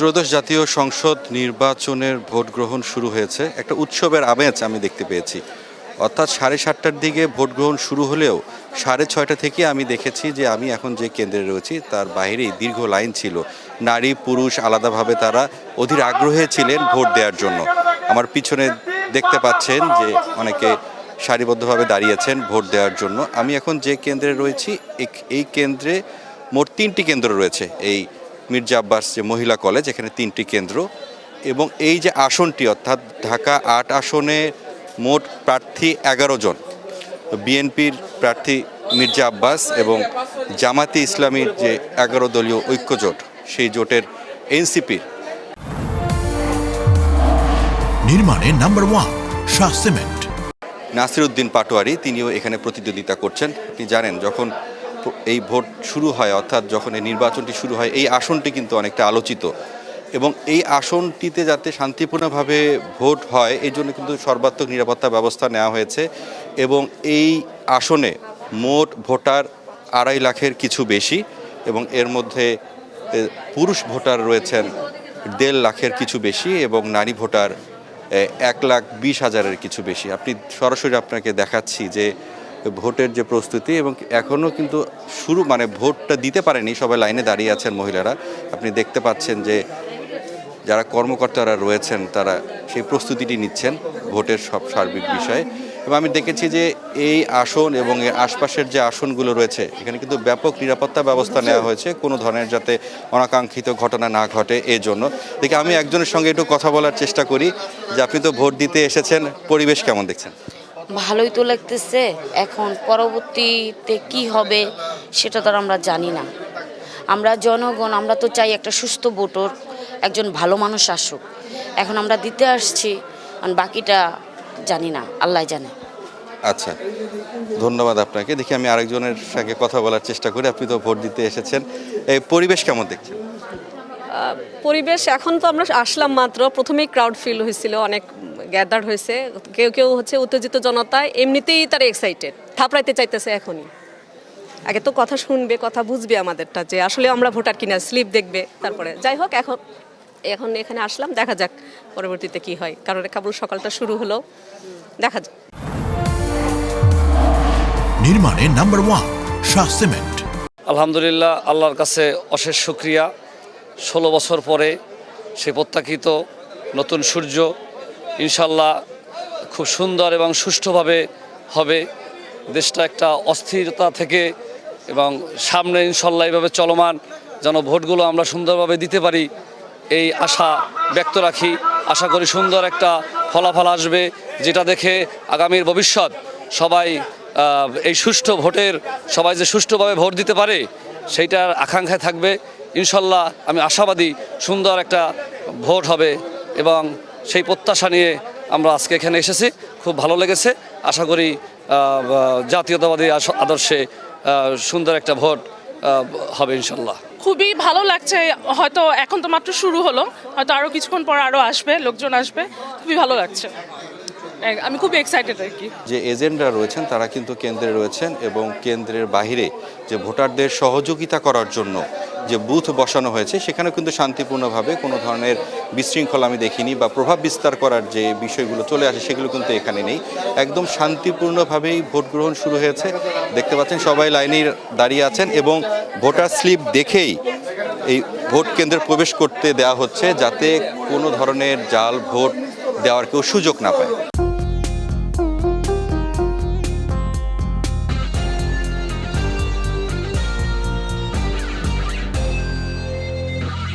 ত্রয়োদশ জাতীয় সংসদ নির্বাচনের ভোট গ্রহণ শুরু হয়েছে। একটা উৎসবের আমেজ আমি দেখতে পেয়েছি। অর্থাৎ 7:30টার দিকে ভোট গ্রহণ শুরু হলেও 6:30 থেকে আমি দেখেছি যে আমি এখন যে কেন্দ্রে রয়েছি তার বাইরেই দীর্ঘ লাইন ছিল। নারী পুরুষ আলাদাভাবে তারা অধীর আগ্রহে ছিলেন ভোট দেওয়ার জন্য। আমার পিছনে দেখতে পাচ্ছেন যে অনেকে সারিবদ্ধভাবে দাঁড়িয়েছেন ভোট দেওয়ার জন্য। আমি এখন যে কেন্দ্রে রয়েছি এই কেন্দ্রে মোট 3টি কেন্দ্র রয়েছে। এই মির্জা আব্বাস যে মহিলা কলেজ, এখানে 3টি কেন্দ্র, এবং এই যে আসনটি অর্থাৎ ঢাকা 8 আসনে মোট প্রার্থী 11 জন। বিএনপির প্রার্থী মির্জা আব্বাস এবং জামাতে ইসলামীর যে 11 দলীয় ঐক্যজোট, সেই জোটের এনসিপির নির্মাণে নাম্বার 1 শাহ সিমেন্ট নাসির উদ্দিন পাটোয়ারি, তিনিও এখানে প্রতিদ্বন্দ্বিতা করছেন। আপনি জানেন যখন এই ভোট শুরু হয়, অর্থাৎ যখন এই নির্বাচনটি শুরু হয়, এই আসনটি কিন্তু অনেকটা আলোচিত, এবং এই আসনটিতে যাতে শান্তিপূর্ণভাবে ভোট হয় এই জন্য কিন্তু সর্বাত্মক নিরাপত্তা ব্যবস্থা নেওয়া হয়েছে। এবং এই আসনে মোট ভোটার 2.5 লাখের কিছু বেশি, এবং এর মধ্যে পুরুষ ভোটার রয়েছেন 1.5 লাখের কিছু বেশি, এবং নারী ভোটার 1,20,000-এর কিছু বেশি। আপনি সরাসরি আপনাকে দেখাচ্ছি যে ভোটের যে প্রস্তুতি, এবং এখনও কিন্তু শুরু, মানে ভোটটা দিতে পারেনি, সবাই লাইনে দাঁড়িয়ে আছেন মহিলারা। আপনি দেখতে পাচ্ছেন যে যারা কর্মকর্তারা রয়েছেন তারা সেই প্রস্তুতিটি নিচ্ছেন ভোটের সব সার্বিক বিষয়ে। এবং আমি দেখেছি যে এই আসন এবং এর আশপাশের যে আসনগুলো রয়েছে এখানে কিন্তু ব্যাপক নিরাপত্তা ব্যবস্থা নেওয়া হয়েছে, কোনো ধরনের যাতে অনাকাঙ্ক্ষিত ঘটনা না ঘটে এই জন্য। দেখি আমি একজনের সঙ্গে একটু কথা বলার চেষ্টা করি যে আপনি তো ভোট দিতে এসেছেন, পরিবেশ কেমন দেখছেন? ভালোই তো লাগতেছে। এখন পরবর্তীতে কি হবে সেটা তো আমরা জানি না। আমরা জনগণ, আমরা তো চাই একটা সুস্থ ভোটার, একজন ভালো মানুষ আসুক। এখন আমরা দিতে আসছি, বাকিটা জানি না, আল্লাহ জানে। আচ্ছা, ধন্যবাদ আপনাকে। দেখি আমি আরেকজনের সঙ্গে কথা বলার চেষ্টা করি। আপনি তো ভোট দিতে এসেছেন, এই পরিবেশ কেমন দেখছেন? পরিবেশ এখন তো আমরা আসলাম মাত্র, প্রথমেই ক্রাউড ফিল হয়েছিল, অনেক গ্যাদার হয়েছে। কেউ কেউ হচ্ছে উত্তেজিত জনতা, এমনিতেই তারা এক্সাইটেড, থাপড়াইতে চাইতেছে এখনই। আগে তো কথা শুনবে, কথা বুঝবে আমাদেরটা, যে আসলে আমরা ভোটার কিনা, স্লিপ দেখবে, তারপরে যাই হোক। এখন এখানে আসলাম, দেখা যাক পরবর্তীতে কি হয়, কারণ কেবল সকালটা শুরু হলো, দেখা যাক। নির্মাণে নাম্বার 1 শাহ সিমেন্ট। আলহামদুলিল্লাহ, আল্লাহর কাছে অশেষ শুকরিয়া। 16 বছর পরে সে প্রত্যাখ্যিত নতুন সূর্য ইনশাল্লাহ খুব সুন্দর এবং সুষ্ঠুভাবে হবে। দেশটা একটা অস্থিরতা থেকে এবং সামনে ইনশাল্লাহ এইভাবে চলমান, যেন ভোটগুলো আমরা সুন্দরভাবে দিতে পারি এই আশা ব্যক্ত রাখি। আশা করি সুন্দর একটা ফলাফল আসবে, যেটা দেখে আগামীর ভবিষ্যৎ সবাই এই সুষ্ঠু ভোটের, সবাই যে সুষ্ঠুভাবে ভোট দিতে পারে সেইটার আকাঙ্ক্ষায় থাকবে। ইনশাল্লাহ আমি আশাবাদী সুন্দর একটা ভোট হবে, এবং সেই প্রত্যাশা নিয়ে আমরা আজকে এখানে এসেছি। খুব ভালো লেগেছে। আশা করি জাতীয়তাবাদী আদর্শে সুন্দর একটা ভোট হবে ইনশাল্লাহ। খুবই ভালো লাগছে। হয়তো এখন তো মাত্র শুরু হলো, হয়তো আরও কিছুক্ষণ পর আরও আসবে, লোকজন আসবে। খুবই ভালো লাগছে, আমি খুব এক্সাইটেড আর কি। যে এজেন্টরা রয়েছেন তারা কিন্তু কেন্দ্রে রয়েছেন, এবং কেন্দ্রের বাইরে যে ভোটারদের সহযোগিতা করার জন্য যে বুথ বসানো হয়েছে সেখানে কিন্তু শান্তিপূর্ণভাবে কোনো ধরনের বিশৃঙ্খলা আমি দেখিনি, বা প্রভাব বিস্তার করার যে বিষয়গুলো চলে আসে সেগুলো কিন্তু এখানে নেই। একদম শান্তিপূর্ণভাবেই ভোট গ্রহণ শুরু হয়েছে। দেখতে পাচ্ছেন সবাই লাইনে দাঁড়িয়ে আছেন, এবং ভোটার স্লিপ দেখেই এই ভোট কেন্দ্রে প্রবেশ করতে দেওয়া হচ্ছে, যাতে কোনো ধরনের জাল ভোট দেওয়ার কেউ সুযোগ না পায়।